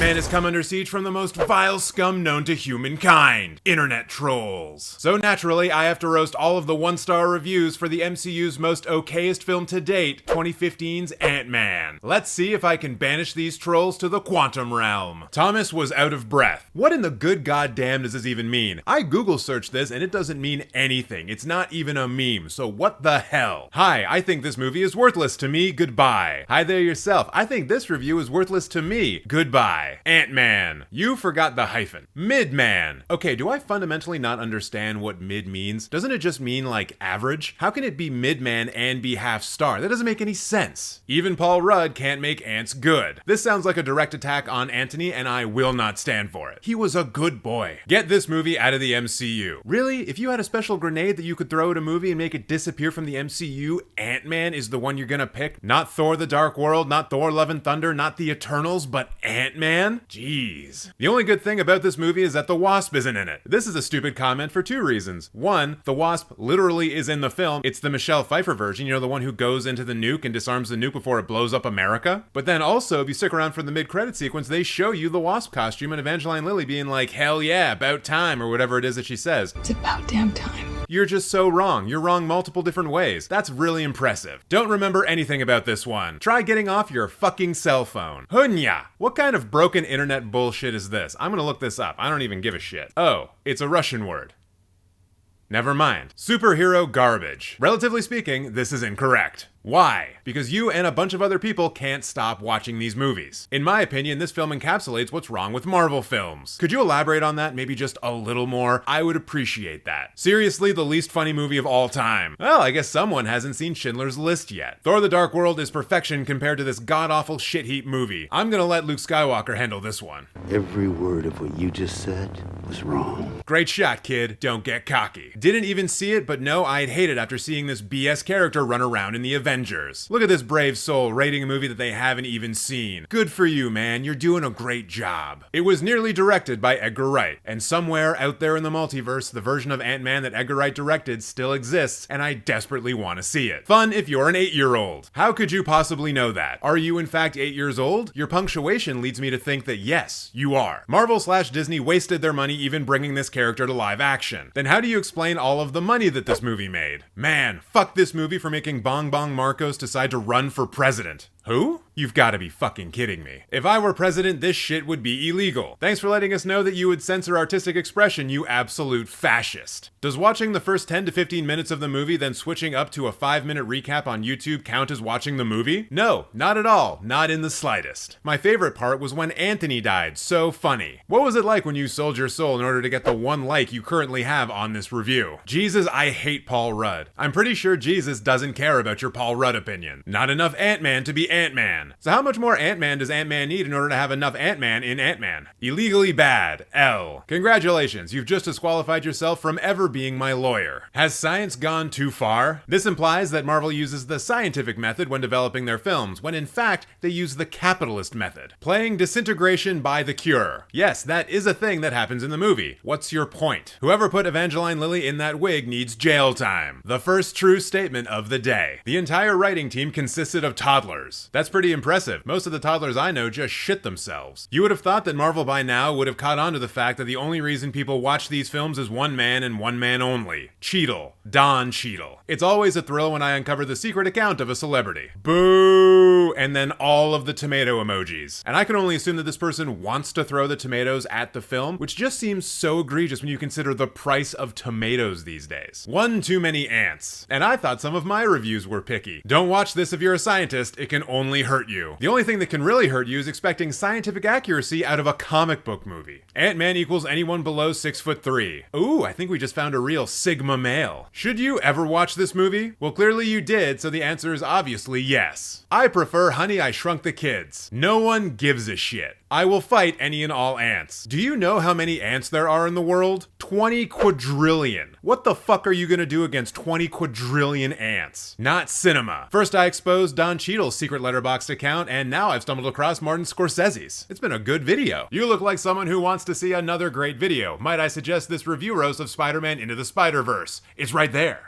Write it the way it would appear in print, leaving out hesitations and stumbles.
Ant-Man has come under siege from the most vile scum known to humankind, internet trolls. So naturally, I have to roast all of the one-star reviews for the MCU's most okayest film to date, 2015's Ant-Man. Let's see if I can banish these trolls to the quantum realm. Thomas was out of breath. What in the good goddamn does this even mean? I Google searched this and it doesn't mean anything. It's not even a meme, so what the hell? Hi, I think this movie is worthless to me, goodbye. Hi there yourself. I think this review is worthless to me, goodbye. Ant-Man. You forgot the hyphen. Mid-man. Okay, do I fundamentally not understand what mid means? Doesn't it just mean like average? How can it be mid-man and be half-star? That doesn't make any sense. Even Paul Rudd can't make ants good. This sounds like a direct attack on Anthony and I will not stand for it. He was a good boy. Get this movie out of the MCU. Really? If you had a special grenade that you could throw at a movie and make it disappear from the MCU, Ant-Man is the one you're gonna pick? Not Thor the Dark World, not Thor Love and Thunder, not the Eternals, but Ant-Man? Jeez. The only good thing about this movie is that the Wasp isn't in it. This is a stupid comment for two reasons. One, the Wasp literally is in the film. It's the Michelle Pfeiffer version, you know, the one who goes into the nuke and disarms the nuke before it blows up America. But then also, if you stick around for the mid-credit sequence, they show you the Wasp costume and Evangeline Lilly being like, hell yeah, about time, or whatever it is that she says. It's about damn time. You're just so wrong. You're wrong multiple different ways. That's really impressive. Don't remember anything about this one. Try getting off your fucking cell phone. Hunya! What kind of broken internet bullshit is this? I'm gonna look this up. I don't even give a shit. Oh, it's a Russian word. Never mind. Superhero garbage. Relatively speaking, this is incorrect. Why? Because you and a bunch of other people can't stop watching these movies. In my opinion, this film encapsulates what's wrong with Marvel films. Could you elaborate on that maybe just a little more? I would appreciate that. Seriously, the least funny movie of all time. Well, I guess someone hasn't seen Schindler's List yet. Thor the Dark World is perfection compared to this god-awful shit heap movie. I'm gonna let Luke Skywalker handle this one. Every word of what you just said was wrong. Great shot, kid. Don't get cocky. Didn't even see it, but no, I'd hate it after seeing this BS character run around in the Avengers. Look at this brave soul rating a movie that they haven't even seen. Good for you, man. You're doing a great job. It was nearly directed by Edgar Wright, and somewhere out there in the multiverse, the version of Ant-Man that Edgar Wright directed still exists, and I desperately want to see it. Fun if you're an 8-year-old. How could you possibly know that? Are you in fact 8 years old? Your punctuation leads me to think that yes, you are. Marvel/Disney wasted their money even bringing this character to live action. Then how do you explain all of the money that this movie made? Man, fuck this movie for making Bong Bong Marcos decide to run for president. Who? You've got to be fucking kidding me. If I were president, this shit would be illegal. Thanks for letting us know that you would censor artistic expression, you absolute fascist. Does watching the first 10 to 15 minutes of the movie, then switching up to a 5-minute recap on YouTube count as watching the movie? No, not at all. Not in the slightest. My favorite part was when Anthony died. So funny. What was it like when you sold your soul in order to get the 1 like you currently have on this review? Jesus, I hate Paul Rudd. I'm pretty sure Jesus doesn't care about your Paul Rudd opinion. Not enough Ant-Man to be Ant-Man. So how much more Ant-Man does Ant-Man need in order to have enough Ant-Man in Ant-Man? Illegally bad. L. Congratulations, you've just disqualified yourself from ever being my lawyer. Has science gone too far? This implies that Marvel uses the scientific method when developing their films, when in fact they use the capitalist method. Playing disintegration by the cure. Yes, that is a thing that happens in the movie. What's your point? Whoever put Evangeline Lilly in that wig needs jail time. The first true statement of the day. The entire writing team consisted of toddlers. That's pretty impressive. Most of the toddlers I know just shit themselves. You would have thought that Marvel by now would have caught on to the fact that the only reason people watch these films is one man and one man only. Cheadle. Don Cheadle. It's always a thrill when I uncover the secret account of a celebrity. Boo! And then all of the tomato emojis. And I can only assume that this person wants to throw the tomatoes at the film, which just seems so egregious when you consider the price of tomatoes these days. One too many ants. And I thought some of my reviews were picky. Don't watch this if you're a scientist. It can only hurt you. The only thing that can really hurt you is expecting scientific accuracy out of a comic book movie. Ant-Man equals anyone below 6'3". Ooh, I think we just found a real Sigma male. Should you ever watch this movie? Well, clearly you did, so the answer is obviously yes. I prefer Honey, I Shrunk the Kids. No one gives a shit. I will fight any and all ants. Do you know how many ants there are in the world? 20 quadrillion. What the fuck are you gonna do against 20 quadrillion ants? Not cinema. First I exposed Don Cheadle's secret letterboxd account, and now I've stumbled across Martin Scorsese's. It's been a good video. You look like someone who wants to see another great video. Might I suggest this review roast of Spider-Man Into the Spider-Verse? It's right there.